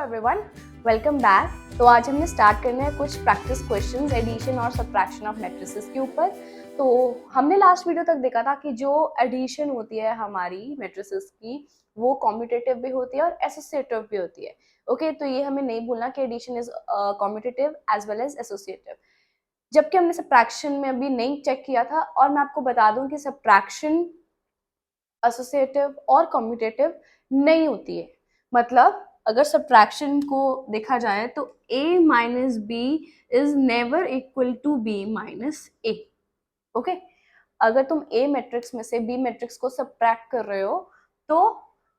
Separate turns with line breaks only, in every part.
Everyone, welcome back. तो आज हमने स्टार्ट करने हैं कुछ प्रैक्टिस क्वेश्चंस एडिशन और सब्ट्रैक्शन ऑफ मैट्रिसेस के ऊपर। तो हमने लास्ट वीडियो तक देखा था कि जो एडिशन होती है हमारी मैट्रिसेस की वो कॉम्यूटेटिव भी होती है और एसोसिएटिव भी होती है। ओके, तो ये हमें नहीं भूलना कि addition is commutative as well as associative. जबकि हमने सब्ट्रैक्शन में अभी नहीं चेक किया था, और मैं आपको बता दूं कि सब्ट्रैक्शन एसोसिएटिव और कॉम्यूटेटिव नहीं होती है। मतलब अगर सब्ट्रैक्शन को देखा जाए तो a minus b is never equal to b minus a। Okay, अगर तुम a मैट्रिक्स में से b मैट्रिक्स को सब्ट्रैक्ट कर रहे हो तो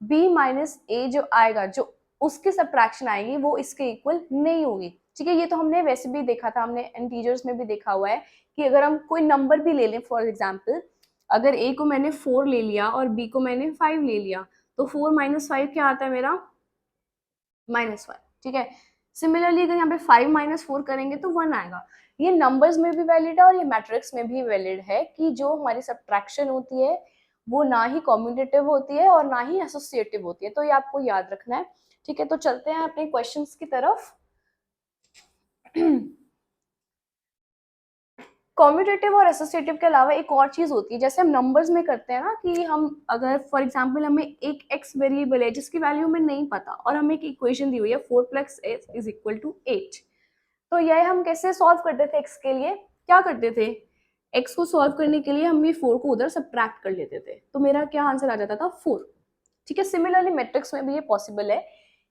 b माइनस a जो आएगा, जो उसकी सब्ट्रैक्शन आएगी, वो इसके इक्वल नहीं होगी। ठीक है, ये तो हमने वैसे भी देखा था, हमने इंटीजर्स में भी देखा हुआ है कि अगर हम कोई नंबर भी ले लें, फॉर एग्जाम्पल अगर a को मैंने 4 ले लिया और b को मैंने 5 ले लिया, तो 4 माइनस 5 क्या आता है मेरा? -1। ठीक है, सिमिलरली अगर यहाँ पे 5 माइनस 4 करेंगे तो 1 आएगा। ये नंबर्स में भी वैलिड है और ये मैट्रिक्स में भी वैलिड है कि जो हमारी सब्ट्रैक्शन होती है वो ना ही कॉम्यूटेटिव होती है और ना ही एसोसिएटिव होती है। तो ये आपको याद रखना है। ठीक है, तो चलते हैं अपने क्वेश्चंस की तरफ। कॉम्यूटेटिव और एसोसिएटिव के अलावा एक और चीज होती है, जैसे हम नंबर्स में करते हैं ना कि हम अगर फॉर एग्जांपल हमें एक एक्स वेरिएबल है जिसकी वैल्यू हमें नहीं पता और हमें एक इक्वेशन दी हुई है 4 + x इज इक्वल टू 8। तो यह हम कैसे सॉल्व करते थे? एक्स के लिए क्या करते थे? एक्स को सॉल्व करने के लिए हम ये 4 को उधर सब्ट्रैक्ट कर लेते थे, तो मेरा क्या आंसर आ जाता था? 4। ठीक है, सिमिलरली मैट्रिक्स में भी ये पॉसिबल है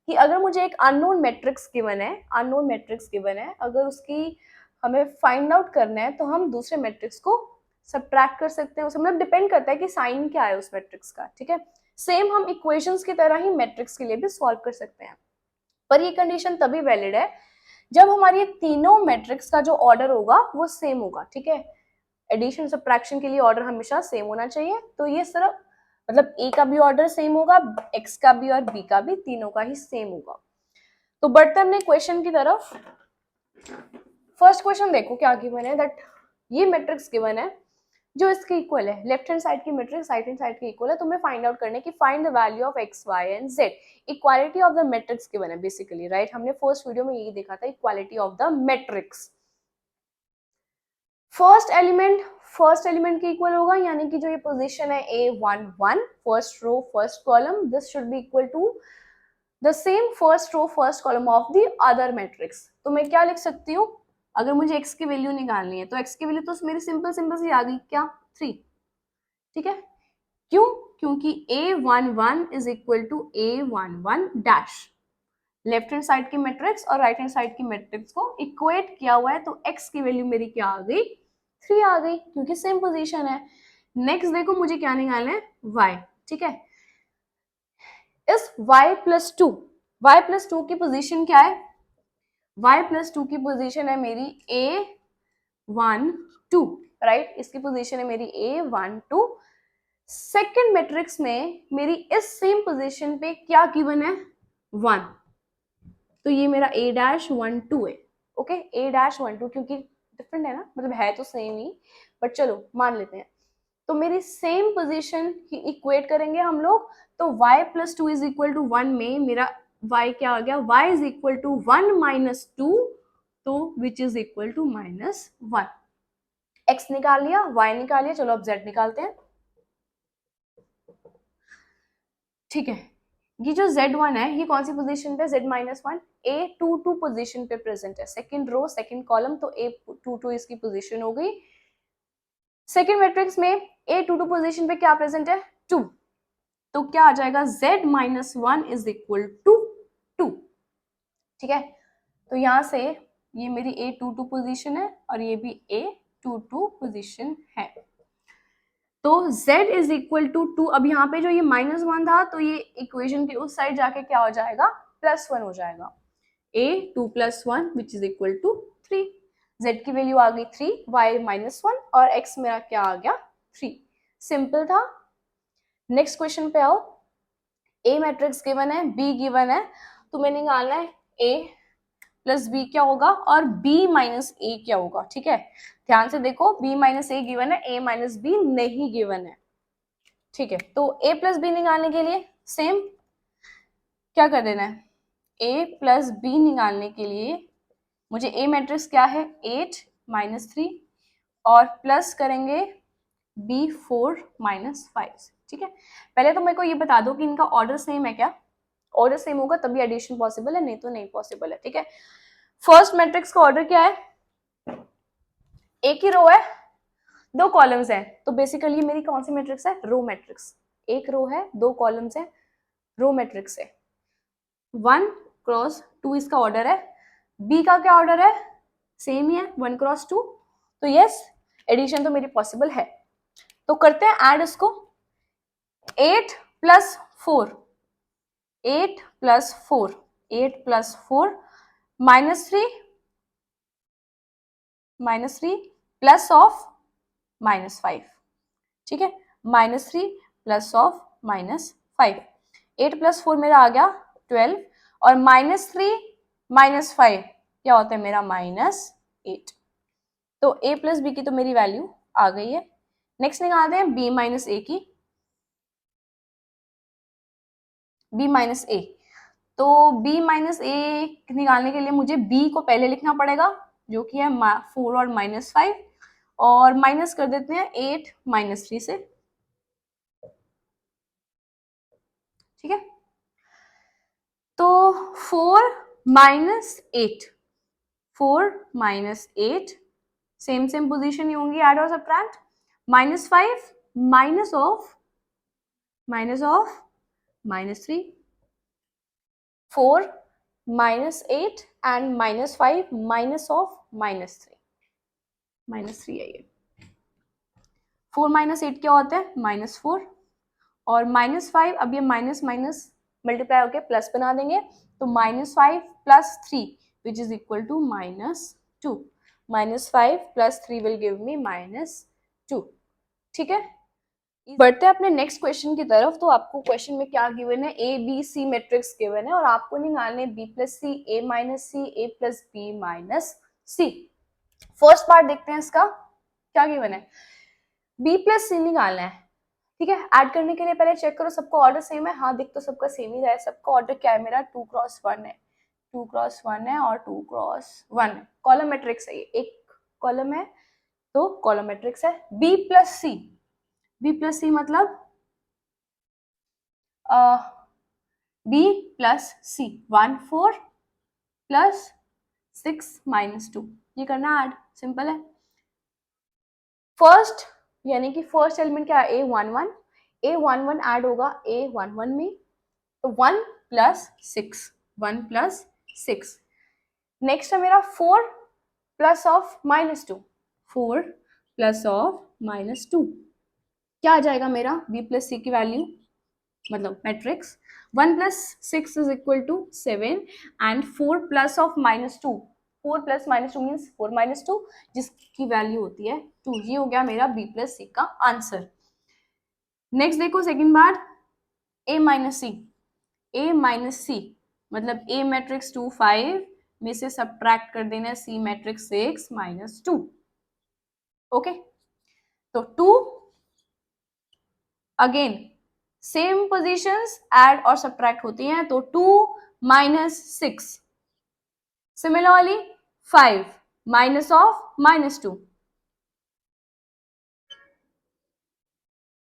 कि अगर मुझे एक अननोन मैट्रिक्स गिवन है, अगर उसकी हमें फाइंड आउट करना है तो हम दूसरे मैट्रिक्स को सब्ट्रैक्ट कर सकते हैं। उसमें मतलब डिपेंड करता है कि साइन क्या है उस मैट्रिक्स का। ठीक है, सेम हम इक्वेशंस की तरह ही मैट्रिक्स के लिए भी सॉल्व कर सकते हैं, पर ये कंडीशन तभी वैलिड है जब हमारी तीनों मैट्रिक्स का जो ऑर्डर होगा वो सेम होगा। ठीक है, एडिशन सब्ट्रैक्शन के लिए ऑर्डर हमेशा सेम होना चाहिए। तो ये सिर्फ मतलब ए का भी ऑर्डर सेम होगा, एक्स का भी और बी का भी, तीनों का ही सेम होगा। तो बढ़ते हैं अपने क्वेश्चन की तरफ। फर्स्ट क्वेश्चन देखो क्या गिवन है, दैट ये मैट्रिक्स गिवन है जो इसके इक्वल है। लेफ्ट हैंड साइड की मैट्रिक्स राइट हैंड साइड के इक्वल है। तुम्हें फाइंड आउट करने की find the value of x y and z. Equality of the matrix given है बेसिकली, राइट? हमने फर्स्ट वीडियो में यही देखा था, equality of the matrix. First element के इक्वल होगा, यानी कि जो ये पोजीशन है A11, first row first column, this should be equal to the same first row first column of the other matrix. तो मैं क्या लिख सकती हूँ? अगर मुझे x की वैल्यू निकालनी है तो x की वैल्यू तो मेरी सिंपल सी आ गई, क्या? 3। ठीक है, क्यों? क्योंकि A11 is equal to A11 dash. Left hand side की मैट्रिक्स और राइट हैंड साइड की मैट्रिक्स को इक्वेट किया हुआ है, तो x की वैल्यू मेरी क्या आ गई? 3 आ गई, क्योंकि सेम पोजीशन है। नेक्स्ट देखो मुझे क्या निकालना है? y। ठीक है, इस y+2 की पोजीशन क्या है? y+2 की पोजीशन है मेरी A12, राइट? इसकी पोजीशन है मेरी A12। सेकेंड मैट्रिक्स में मेरी इस सेम पोजीशन पे क्या गिवन है? 1। तो ये मेरा A-12 है। ओके, A-12, क्योंकि डिफरेंट है ना, मतलब है तो सेम ही, बट चलो मान लेते हैं। तो मेरी सेम पोजीशन ही इक्वेट करेंगे हम लोग। तो y+2 इज इक्वल टू 1 में मेरा y क्या आ गया? y is equal to 1 minus 2, तो which is equal to -1। x निकाल लिया, y निकाल लिया, चलो अब z निकालते हैं। ठीक है, ये जो Z1 है ये कौन सी पोजीशन पे? Z-1, A22 पोजीशन पे प्रेजेंट है। सेकंड रो सेकंड कॉलम, तो A22 इसकी पोजीशन हो गई। सेकंड मैट्रिक्स में A22 पोजीशन पे क्या प्रेजेंट है? 2। तो क्या आ जाएगा? Z-1 is equal to 2। ठीक है, तो यहां से ये मेरी A22 पोजीशन है और ये भी A22 पोजीशन है। तो z इज इक्वल टू 2। अब यहाँ पे जो ये -1 था, तो ये इक्वेशन के उस साइड जाके क्या हो जाएगा? +1 हो जाएगा। A2 + 1 which is equal to 3। z की वैल्यू आ गई 3, y -1 और x मेरा क्या आ गया? 3। सिंपल था। नेक्स्ट क्वेश्चन पे आओ। A मैट्रिक्स गिवन है, B गिवन है, तो मैंने निकालना है A प्लस B क्या होगा और B माइनस A क्या होगा। ठीक है, ध्यान से देखो, B माइनस A गिवन है, A माइनस B नहीं गिवन है। ठीक है, तो A प्लस B निकालने के लिए सेम क्या कर देना है? ए प्लस बी निकालने के लिए मुझे ए मैट्रिक्स क्या है 8 -3 और प्लस करेंगे बी 4 -5। ठीक है, पहले तो मेरे को ये बता दो कि इनका ऑर्डर सेम है क्या। ऑर्डर सेम होगा तभी एडिशन पॉसिबल है, नहीं तो नहीं पॉसिबल है। ठीक है, फर्स्ट मैट्रिक्स का ऑर्डर क्या है, एक ही रो है, दो कॉलम्स है, तो बेसिकली मेरी कौन सी मैट्रिक्स है, रो मैट्रिक्स। एक रो है, दो कॉलम्स है, रो मैट्रिक्स है। 1 क्रॉस 2 इसका ऑर्डर है। बी का क्या ऑर्डर है, सेम ही है, 1 क्रॉस 2। तो यस, एडिशन तो मेरी पॉसिबल है। तो करते हैं ऐड इसको। 8 plus 4, 8 plus 4, 8 plus 4 -3 plus of -5। ठीक है, -3 प्लस ऑफ -5। 8 प्लस 4 मेरा आ गया 12 और -3 -5 क्या होता है मेरा -8। तो a प्लस बी की तो मेरी वैल्यू आ गई है। नेक्स्ट निकालते हैं b माइनस ए की। b माइनस ए, तो b माइनस ए निकालने के लिए मुझे b को पहले लिखना पड़ेगा जो कि है 4 और -5 और माइनस कर देते हैं 8 -3 से। ठीक है, तो 4 -8, 4 -8 सेम सेम पोजीशन ही होंगी, ऐड और subtract. -5 minus of -3, 4 -8 and -5 minus of -3, -3 है ये। 4 -8 क्या होता है -4 और -5, अब ये माइनस माइनस मल्टीप्लाई होके प्लस बना देंगे, तो -5 + 3 which is equal to -2। -5 + 3 will give me -2। ठीक है, बढ़ते हैं अपने नेक्स्ट क्वेश्चन की तरफ। तो आपको क्वेश्चन में क्या गिवन है, A B C matrix given है और आपको निकालने B plus C, A minus C, A plus B minus C. First part देखते हैं इसका क्या गिवन है, बी प्लस सी निकालना है। ठीक है, ऐड करने के लिए पहले चेक करो सबका ऑर्डर सेम है। हाँ, दिख तो सबका सेम ही रहा है। सबका ऑर्डर क्या है मेरा 2 क्रॉस 1 है, 2 क्रॉस 1 है और 2 क्रॉस 1 है। कॉलम मैट्रिक्स है ये, एक कॉलम है तो कॉलम मैट्रिक्स है। बी प्लस सी, बी प्लस सी मतलब बी प्लस सी 1 4 प्लस 6 -2, ये करना ऐड, सिंपल है। फर्स्ट यानी कि फर्स्ट एलिमेंट क्या है A11, A11 ऐड होगा A11 में, तो 1 + 6, 1 + 6। नेक्स्ट है मेरा 4 प्लस ऑफ -2, 4 प्लस ऑफ -2 क्या आ जाएगा मेरा B प्लस सी की वैल्यू, मतलब matrix 1 + 6 is equal to 7 and 4 plus of -2, 4 + -2 means 4 -2 जिसकी वैल्यू होती है 2। ये हो गया मेरा B प्लस सी का आंसर। नेक्स्ट देखो सेकंड बार A minus c, A minus c मतलब A मैट्रिक्स 2 5 में से सब्ट्रैक्ट कर देना C मैट्रिक्स 6 -2। ओके, तो 2 अगेन सेम पोजीशंस ऐड और सब्ट्रैक्ट होती हैं, तो 2 - 6, similarly 5 minus of -2,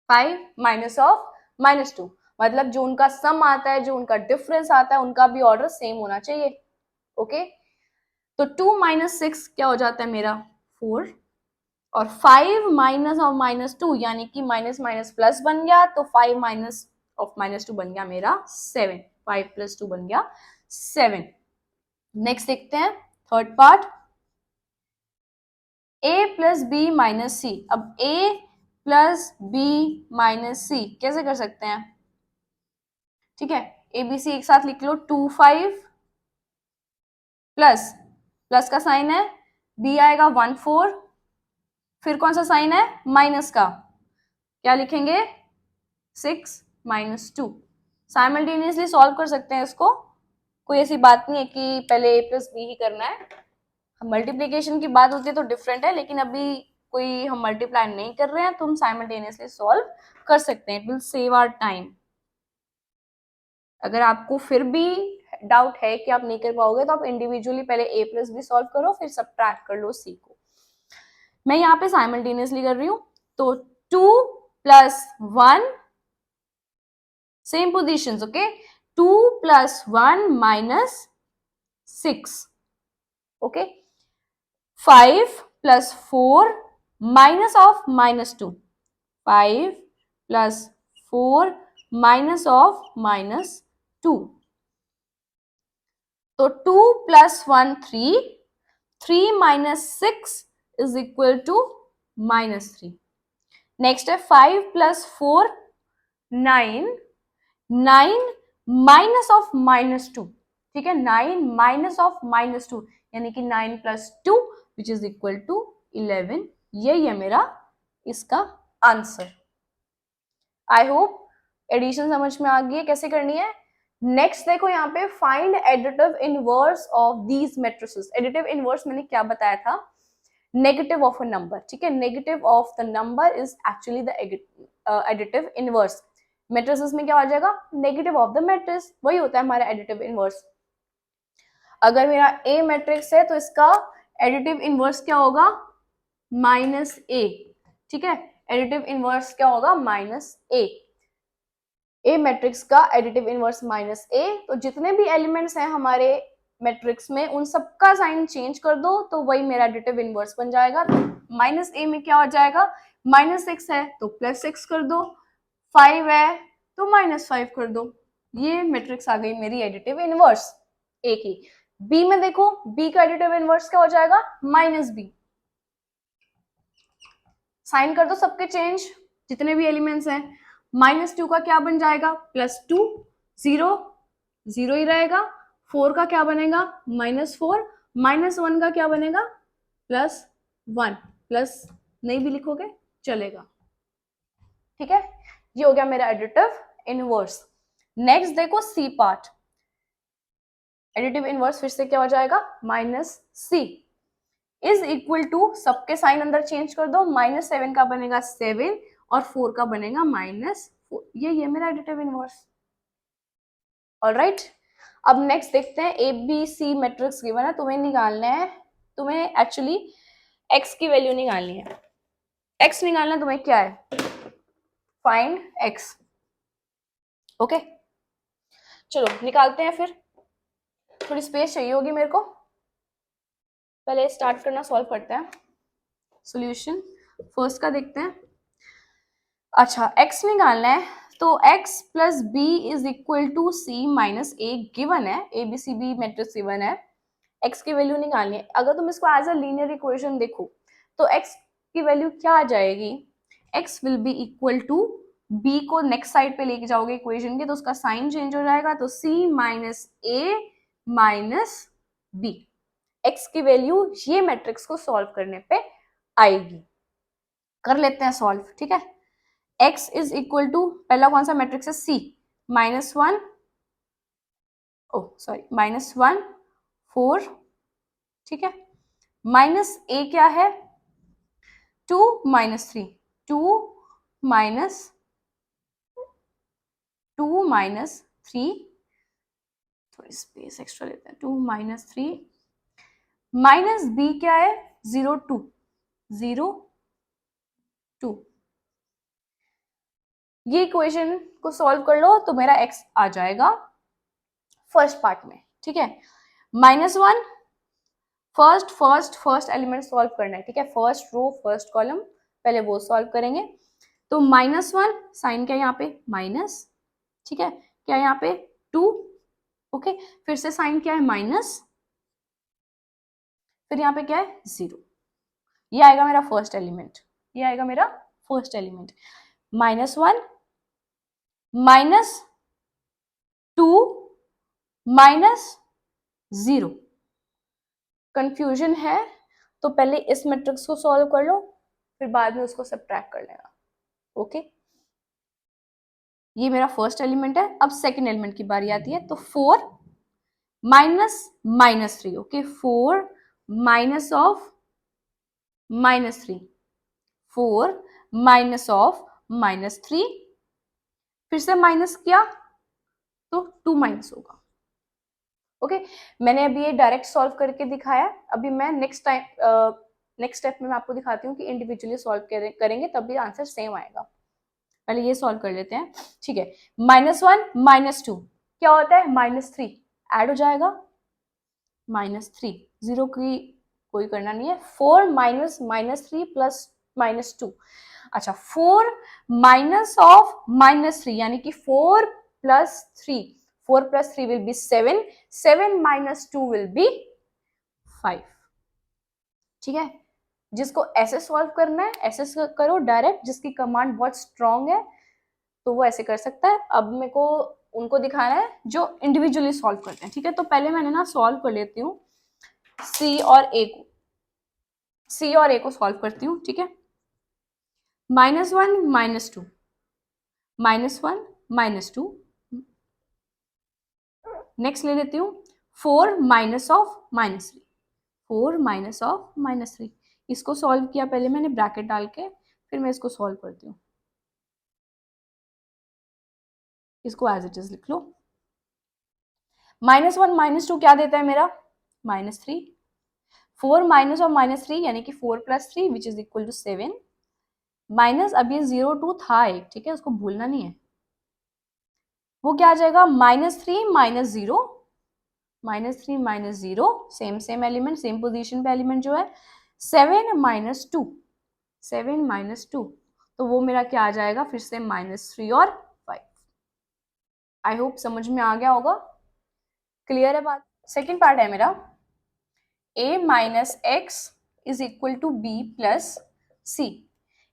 5 minus of -2 मतलब जो उनका सम आता है, जो उनका डिफरेंस आता है, उनका भी ऑर्डर सेम होना चाहिए। ओके, तो 2 - 6 क्या हो जाता है मेरा 4 और 5 माइनस ऑफ -2 यानी कि माइनस माइनस प्लस बन गया, तो 5 माइनस ऑफ -2 बन गया मेरा 7, 5 + 2 बन गया 7। नेक्स्ट देखते हैं third part, A + B - C। अब A + B - C कैसे कर सकते हैं, ठीक है, ABC एक साथ लिख लो, 2 5 प्लस प्लस का साइन है, B आएगा 1 4, फिर कौन सा साइन है माइनस का, क्या लिखेंगे 6 -2। साइमल्टेनियसली सॉल्व कर सकते हैं इसको, कोई ऐसी बात नहीं है कि पहले A + B ही करना है। मल्टीप्लीकेशन की बात होती है तो डिफरेंट है, लेकिन अभी कोई हम मल्टीप्लाई नहीं कर रहे हैं तो हम साइमल्टेनियसली सॉल्व कर सकते हैं, it will save our time. अगर आपको फिर भी डाउट है कि आप नहीं कर पाओगे तो आप इंडिविजुअली पहले a प्लस बी सॉल्व करो, फिर सब्ट्रैक्ट कर लो c को। मैं यहाँ पे साइमल्टेनियसली कर रही हूँ, तो 2 plus 1 same positions, okay, 2 plus 1 minus 6, okay, 5 plus 4 minus of minus 2, 5 plus 4 minus of minus 2, तो 2 plus 1 3, 3 minus 6 is equal to minus 3। Next है 5 प्लस 4 9, 9 माइनस ऑफ माइनस 2, ठीक है, 9 माइनस ऑफ माइनस 2 यानी कि 9 plus 2 which is equal to 11। यही है मेरा इसका आंसर। आई होप एडिशन समझ में आ गई है कैसे करनी है। नेक्स्ट देखो यहाँ पे find additive inverse of these matrices. Additive inverse मैंने क्या बताया था, नेगेटिव ऑफ अ नंबर, ठीक है, negative of the number is actually the additive inverse. Matrices में क्या आ जाएगा, नेगेटिव ऑफ द मैट्रिक्स, वही होता है हमारा एडिटिव इनवर्स। अगर मेरा ए मैट्रिक्स है तो इसका एडिटिव इनवर्स क्या होगा, माइनस ए, ठीक है, एडिटिव इनवर्स क्या होगा, माइनस ए मैट्रिक्स का एडिटिव इनवर्स माइनस ए। तो जितने भी एलिमेंट्स हैं हमारे मैट्रिक्स में उन सबका साइन चेंज कर दो तो वही मेरा एडिटिव इनवर्स बन जाएगा। माइनस ए में क्या हो जाएगा, माइनस 6 है तो प्लस 6 कर दो, 5 है तो माइनस 5 कर दो। ये मैट्रिक्स आ गई मेरी एडिटिव इनवर्स ए की। बी में देखो, बी का एडिटिव इनवर्स क्या हो जाएगा, माइनस बी। साइन कर दो सबके चेंज, जितने भी एलिमेंट्स हैं। माइनस 2 का क्या बन जाएगा, प्लस 2, 0 0 ही रहेगा। 4 का क्या बनेगा, माइनस 4, माइनस 1 का क्या बनेगा, प्लस 1, प्लस नहीं भी लिखोगे चलेगा, ठीक है। ये हो गया मेरा एडिटिव इनवर्स। नेक्स्ट देखो सी पार्ट, एडिटिव इनवर्स फिर से क्या हो जाएगा, minus C is equal to, सबके साइन अंदर चेंज कर दो, माइनस 7 का बनेगा 7 और 4 का बनेगा माइनस 4। ये मेरा एडिटिव इनवर्स। ऑलराइट, अब नेक्स्ट देखते हैं A B C matrix given है, तुम्हें निकालना है, तुम्हें एक्चुअली एक्स की वैल्यू निकालनी है। एक्स निकालना तुम्हें क्या है, फाइंड एक्स, ओके। चलो निकालते हैं, फिर थोड़ी स्पेस चाहिए होगी मेरे को, पहले स्टार्ट करना सॉल्व करते हैं। सॉल्यूशन फर्स्ट का देखते हैं। अच्छा, x निकालना है तो x plus b is equal to c minus a given है, A B C B matrix given है, x की वैल्यू निकालनी है। अगर तुम इसको एज अ लीनियर इक्वेशन देखो तो x की वैल्यू क्या आ जाएगी, x will be equal to b को नेक्स्ट साइड पे लेके जाओगे इक्वेशन के तो उसका साइन चेंज हो जाएगा, तो c minus a minus b। x की वैल्यू ये मैट्रिक्स को सॉल्व करने पे आएगी। कर लेते हैं सॉल्व, ठीक है। x इज इक्वल टू, पहला कौन सा मैट्रिक्स है, c, माइनस 1, ओ सॉरी माइनस 1 4, ठीक है, माइनस a क्या है, 2 माइनस 3, 2 माइनस 3, थोड़ी स्पेस एक्स्ट्रा लेते हैं, 2 माइनस 3, माइनस b क्या है, 0 2, 0 2। ये इक्वेशन को सॉल्व कर लो तो मेरा x आ जाएगा फर्स्ट पार्ट में, ठीक है। माइनस 1, फर्स्ट एलिमेंट सॉल्व करना है, ठीक है, फर्स्ट रो फर्स्ट कॉलम पहले वो सॉल्व करेंगे। तो माइनस 1 साइन क्या है यहाँ पे, माइनस, ठीक है, क्या है यहाँ पे 2, ओके, फिर से साइन क्या है माइनस, फिर यहाँ पे क्या है 0। ये आएगा मेरा फर्स्ट एलिमेंट, ये आएगा मेरा first element. Minus 1 minus 2 minus 0। Confusion है तो पहले इस मैट्रिक्स को सॉल्व कर लो, फिर बाद में उसको सब्ट्रैक्ट कर लेना, ओके। ये मेरा फर्स्ट एलिमेंट है। अब सेकंड एलिमेंट की बारी आती है, तो 4 minus minus 3, okay, 4 minus of minus 3, 4 minus of minus 3, फिर से माइनस किया तो 2 माइनस होगा, ओके मैंने अभी ये डायरेक्ट सॉल्व करके दिखाया, अभी मैं नेक्स्ट स्टेप में मैं आपको दिखाती हूँ कि इंडिविजुअली सॉल्व करेंगे तब भी आंसर सेम आएगा। पहले ये सॉल्व कर लेते हैं, ठीक है। -1 -2 क्या होता है, -3 ऐड हो जाएगा, -3 जीरो की कोई करना नहीं है। 4 माइनस -3 प्लस -2, अच्छा 4 माइनस ऑफ -3 यानी कि 4 plus 3, 4 plus 3 will be 7, 7 minus 2 will be 5, ठीक है। जिसको ऐसे सॉल्व करना है ऐसे करो डायरेक्ट, जिसकी कमांड बहुत स्ट्रांग है तो वो ऐसे कर सकता है। अब मेरे को उनको दिखाना है जो इंडिविजुअली सॉल्व करते हैं, ठीक है। तो पहले मैंने ना सॉल्व कर लेती हूँ सी और ए को सॉल्व करती हूँ, ठीक है। -1 -2 -1 -2, नेक्स्ट ले लेती हूँ 4 माइनस ऑफ -3, 4 माइनस ऑफ -3, इसको सॉल्व किया पहले मैंने ब्रैकेट डाल के, फिर मैं इसको सॉल्व करती हूँ, इसको एज इट इज लिख लो। -1 -2 क्या देता है मेरा, -3, 4 माइनस ऑफ -3 यानी कि 4 plus 3 which is equal to 7, minus अब ये 0 2 था एक, ठीक है, उसको भूलना नहीं है, वो क्या आ जाएगा -3 -0, -3 -0 सेम एलिमेंट सेम पोजीशन पे एलिमेंट जो है, 7 -2, 7 -2 तो वो मेरा क्या आ जाएगा फिर से -3 और 5। आई होप समझ में आ गया होगा, क्लियर है बात। सेकेंड पार्ट है मेरा a minus x is equal to b plus c,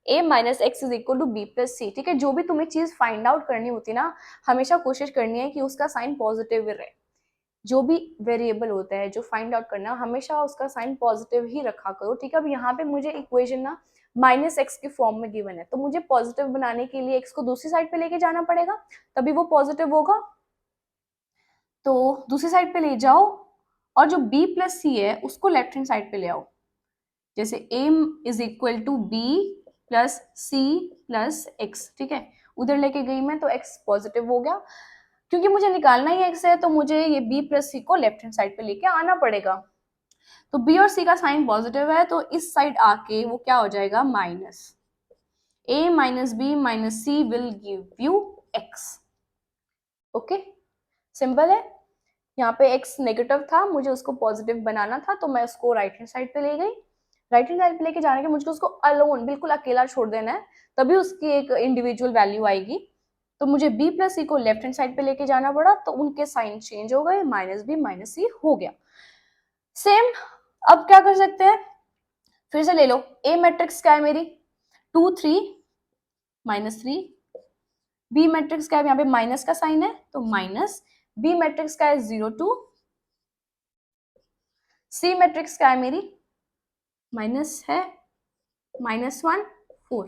a minus x is equal to b plus c, ठीक है। जो भी तुम्हें चीज फाइंड आउट करनी होती ना, हमेशा कोशिश करनी है कि उसका साइन पॉजिटिव रहे। जो भी वेरिएबल होता है जो फाइंड आउट करना, हमेशा उसका साइन पॉजिटिव ही रखा करो, ठीक है। अब यहाँ पे मुझे इक्वेशन ना -x के फॉर्म में गिवन है, तो मुझे पॉजिटिव बनाने के लिए x को दूसरी साइड पे लेके जाना पड़ेगा, तभी वो पॉजिटिव होगा। तो दूसरी साइड पे ले जाओ और जो b प्लस सी है उसको लेफ्ट हैंड साइड पे ले आओ, जैसे a is equal to b plus C plus x, ठीक है। उधर लेके गई मैं तो x पॉजिटिव हो गया, क्योंकि मुझे निकालना ही x है तो मुझे ये b प्लस सी को लेफ्ट हैंड साइड पे लेके आना पड़ेगा। तो b और c का साइन पॉजिटिव है तो इस साइड आके वो क्या हो जाएगा, minus a minus B minus C will give you x, okay simple है। यहाँ पे x नेगेटिव था, मुझे उसको पॉजिटिव बनाना था तो मैं उसको राइट हैंड साइड पे ले गई, राइट हैंड साइड पे लेके जाने के मुझे उसको अलोन बिल्कुल अकेला छोड़ देना है, तभी उसकी एक इंडिविजुअल वैल्यू आएगी। तो मुझे b प्लस सी को लेफ्ट हैंड साइड पे लेके जाना पड़ा, तो उनके साइन चेंज हो गए, -b -c हो गया। सेम अब क्या कर सकते हैं, फिर से ले लो, a मैट्रिक्स क्या है मेरी 2 3 -3, b मैट्रिक्स क्या है, यहाँ पे माइनस का साइन है तो माइनस, b मैट्रिक्स का है 0 2, c मैट्रिक्स क्या है मेरी माइनस है -1 4,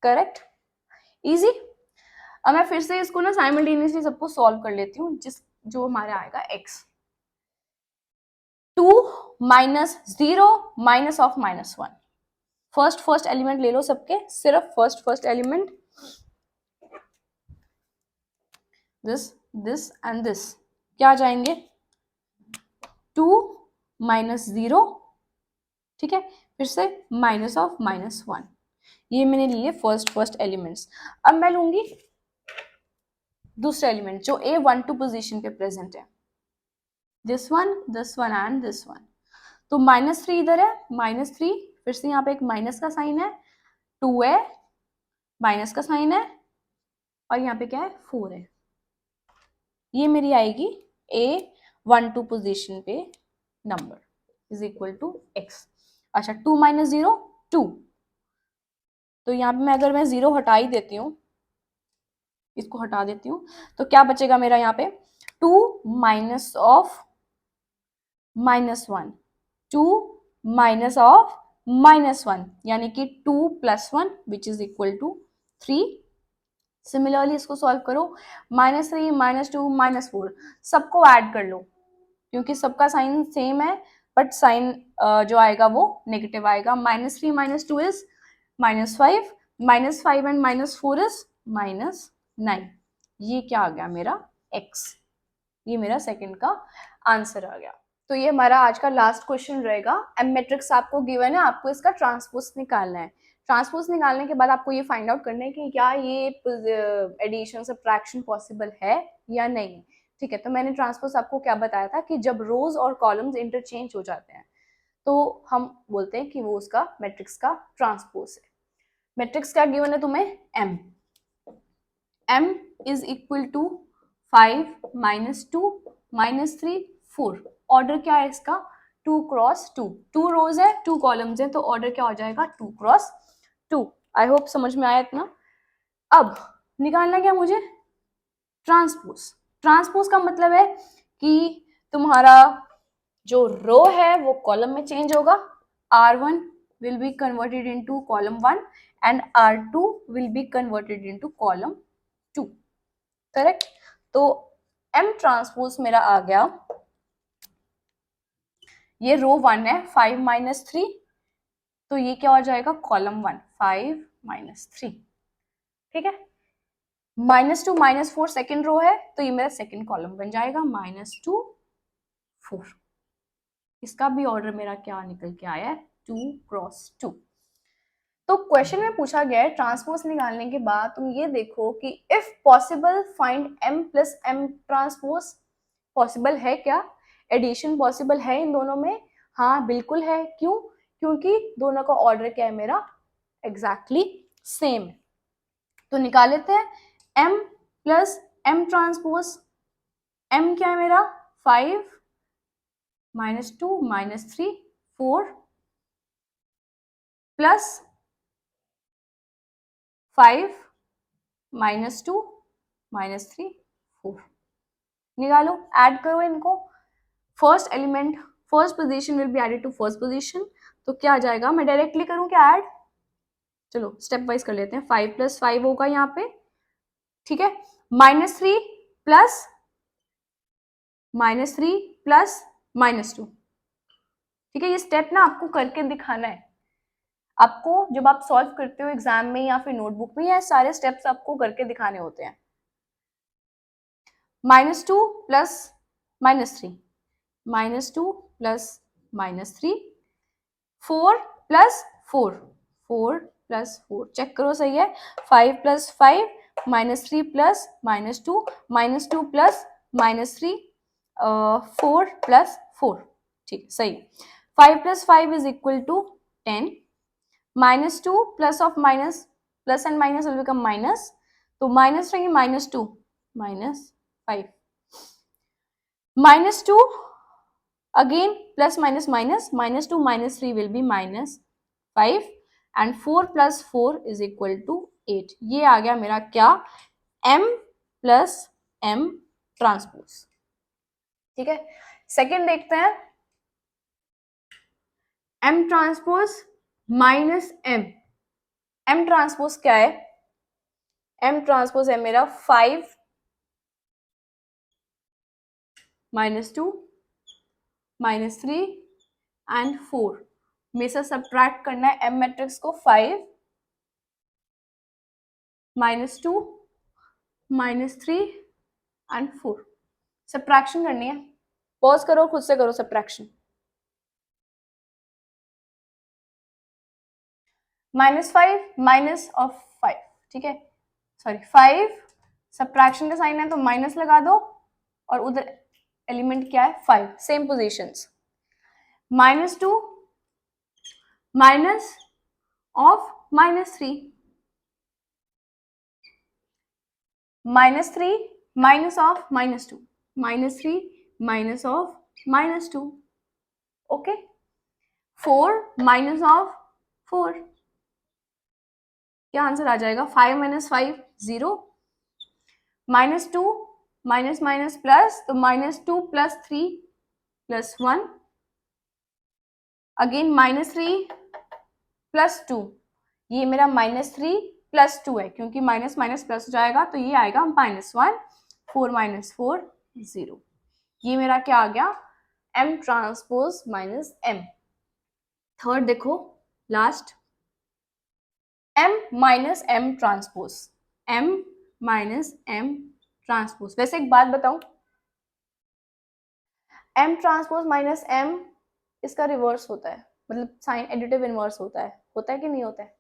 करेक्ट, इजी। अब मैं फिर से इसको ना साइमल्टेनियसली सबको सॉल्व कर लेती हूँ, जो हमारा आएगा x, 2 -0 minus of -1, first element ले लो सबके, सिर्फ first element, this and this क्या आ जाएंगे 2 -0, ठीक है, फिर से माइनस ऑफ -1, ये मैंने लिए फर्स्ट एलिमेंट्स। अब मैं लूंगी दूसरा एलिमेंट जो A12 पोजीशन पे प्रेजेंट है, this one and this one. तो -3 इधर है, -3, फिर से यहाँ पे एक माइनस का साइन है, 2 है, माइनस का साइन है, और यहाँ पे क्या है 4 है। ये मेरी आएगी A12 पोजीशन पे number is equal to x। अच्छा 2 -0 2, तो यहाँ पे मैं अगर मैं 0 हटा ही देती हूँ, इसको हटा देती हूँ, तो क्या बचेगा मेरा यहाँ पे 2 माइनस ऑफ -1, 2 माइनस ऑफ -1 यानी कि 2 + 1 which is equal to 3। Similarly इसको सॉल्व करो, -3 -2 -4 सबको ऐड कर लो, क्योंकि सबका साइन सेम है बट साइन जो आएगा वो नेगेटिव आएगा। -3 -2 इज -5, -5 एंड -4 इज -9, ये क्या आ गया मेरा x। ये मेरा सेकंड का आंसर आ गया। तो ये हमारा आज का लास्ट क्वेश्चन रहेगा। एम मैट्रिक्स आपको गिवन है, आपको इसका ट्रांसपोज निकालना है। ट्रांसपोज निकालने के बाद आपको ये फाइंड आउट करना है कि क्या ये एडिशन सब्ट्रैक्शन पॉसिबल है या नहीं। ठीक है, तो मैंने ट्रांसपोज आपको क्या बताया था कि जब रोज और कॉलम्स इंटरचेंज हो जाते हैं तो हम बोलते हैं कि वो उसका मैट्रिक्स का ट्रांसपोज है। मैट्रिक्स क्या गिवन है तुम्हें? M. m is equal to 5 -2 -3 4। Order क्या है इसका? 2 क्रॉस 2। 2 रोज है, 2 कॉलम्स है, तो ऑर्डर क्या हो जाएगा? 2 क्रॉस 2। आई होप समझ में आया इतना। अब निकालना क्या मुझे? ट्रांसपोज। ट्रांसपोज का मतलब है कि तुम्हारा जो रो है वो कॉलम में चेंज होगा। R1 will be converted into column 1 and R2 will be converted into column 2। Correct? तो M ट्रांसपोज मेरा आ गया, ये रो 1 है 5 -3, तो ये क्या हो जाएगा? कॉलम 1 5 -3। ठीक है, -2 -4 सेकेंड रो है, तो ये मेरा सेकेंड कॉलम बन जाएगा -2 4। इसका भी ऑर्डर मेरा क्या निकल के आया है? 2 क्रॉस 2। तो क्वेश्चन में पूछा गया है ट्रांसपोज निकालने के बाद तुम ये देखो कि if possible find m plus m transpose. Possible है क्या? एडिशन पॉसिबल है इन दोनों में? हाँ बिल्कुल है। क्यों? क्योंकि दोनों का ऑर्डर क्या है मेरा? Exactly same. तो निकाल लेते हैं m plus m transpose. m क्या है मेरा? 5 -2 -3 4 प्लस 5 -2 -3 4। निकालो, ऐड करो इनको। First element first position will be added to first position, तो क्या आ जाएगा? मैं डायरेक्टली करूं क्या ऐड? चलो स्टेप वाइज कर लेते हैं। 5 + 5 होगा यहाँ पे, ठीक है। -3 प्लस -2, ठीक है। ये स्टेप ना आपको करके दिखाना है। आपको जब आप सॉल्व करते हो एग्जाम में या फिर नोटबुक में, ये सारे स्टेप्स आपको करके दिखाने होते हैं। -2 plus -3 -2 plus -3 4 plus 4 4 plus 4, check करो सही है। 5 + 5 -3 प्लस -2 -2 प्लस -3 4 प्लस 4, ठीक सही। 5 + 5 is equal to 10। -2 plus of minus, plus and minus will become minus, तो माइनस रहेंगे -2 -5 -2 again plus minus minus, -2 -3 will be -5 and 4 + 4 is equal to 8। ये आ गया मेरा क्या? m plus m transpose. ठीक है, सेकेंड देखते हैं। m transpose minus m transpose क्या है? m ट्रांसपोज है मेरा 5 -2 -3 एंड 4 में से सब्ट्रैक्ट करना है m मैट्रिक्स को। 5 -2 -3 एंड 4 सब्ट्रैक्शन करनी है। पॉज करो, खुद से करो सब्ट्रैक्शन। -5 माइनस ऑफ 5, ठीक है, सॉरी 5 सब्ट्रैक्शन का साइन है तो माइनस लगा दो, और उधर एलिमेंट क्या है? 5, same positions. -2 minus of -3 -3 minus of -2 -3 minus of -2, okay. 4 minus of 4, क्या आंसर आ जाएगा? 5 - 5 0, -2 माइनस माइनस प्लस, तो -2 + 3 + 1, अगेन -3 + 2, ये मेरा -3 + 2 है, क्योंकि माइनस माइनस प्लस हो जाएगा तो ये आएगा -1, 4 - 4 0। ये मेरा क्या आ गया? m transpose minus m। Third देखो, last, m - m transpose. m - m transpose. वैसे एक बात बताऊं, m ट्रांसपोज माइनस m इसका रिवर्स होता है, मतलब साइन एडिटिव इनवर्स होता है कि नहीं होता है?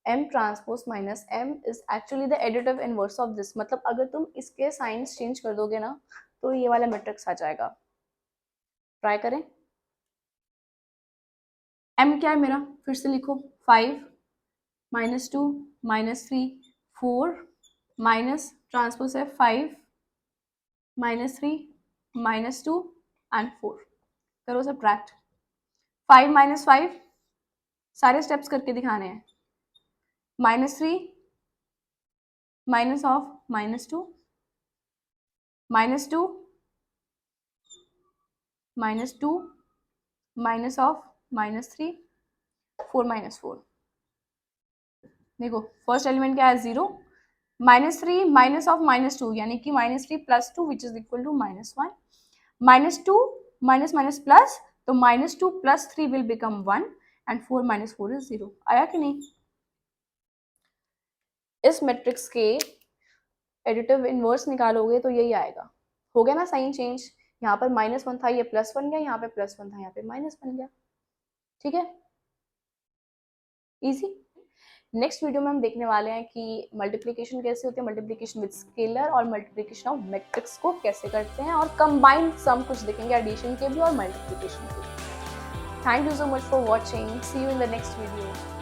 m transpose minus m is actually the additive inverse of this, मतलब अगर तुम इसके साइंस चेंज कर दोगे ना तो ये वाला मैट्रिक्स आ जाएगा। ट्राई करें। m क्या है मेरा, फिर से लिखो, 5 माइनस 2 माइनस 3 4 माइनस ट्रांसपोज है 5 माइनस 3 माइनस 2 एंड 4। करो सबट्रैक्ट। 5 माइनस 5 सारे स्टेप्स करके दिखाने हैं। Minus 3 minus of minus 2 minus 2 minus 2 minus of minus 3 4 minus 4। देखो फर्स्ट एलिमेंट क्या है, 0, माइनस 3 माइनस ऑफ माइनस 2 यानी कि minus 3 plus 2 which is equal to minus 1, minus 2 minus minus plus, तो minus 2 plus 3 will become 1 and 4 minus 4 is 0। आया कि नहीं? इस मैट्रिक्स के एडिटिव इनवर्स निकालोगे तो यही आएगा। हो गया ना साइन चेंज, यहाँ पर माइनस 1 था, ये प्लस 1 गया, यहाँ पे प्लस 1 था, यहाँ पे माइनस 1 गया। ठीक है, इजी। नेक्स्ट वीडियो में हम देखने वाले हैं कि मल्टीप्लिकेशन कैसे होती है, मल्टीप्लिकेशन विद स्केलर और मल्टीप्लिकेशन ऑफ मैट्रिक्स को कैसे करते हैं, और कंबाइंड सम कुछ देखेंगे एडिशन के भी और मल्टीप्लिकेशन के भी। Thank you so much for watching, see you in the next video.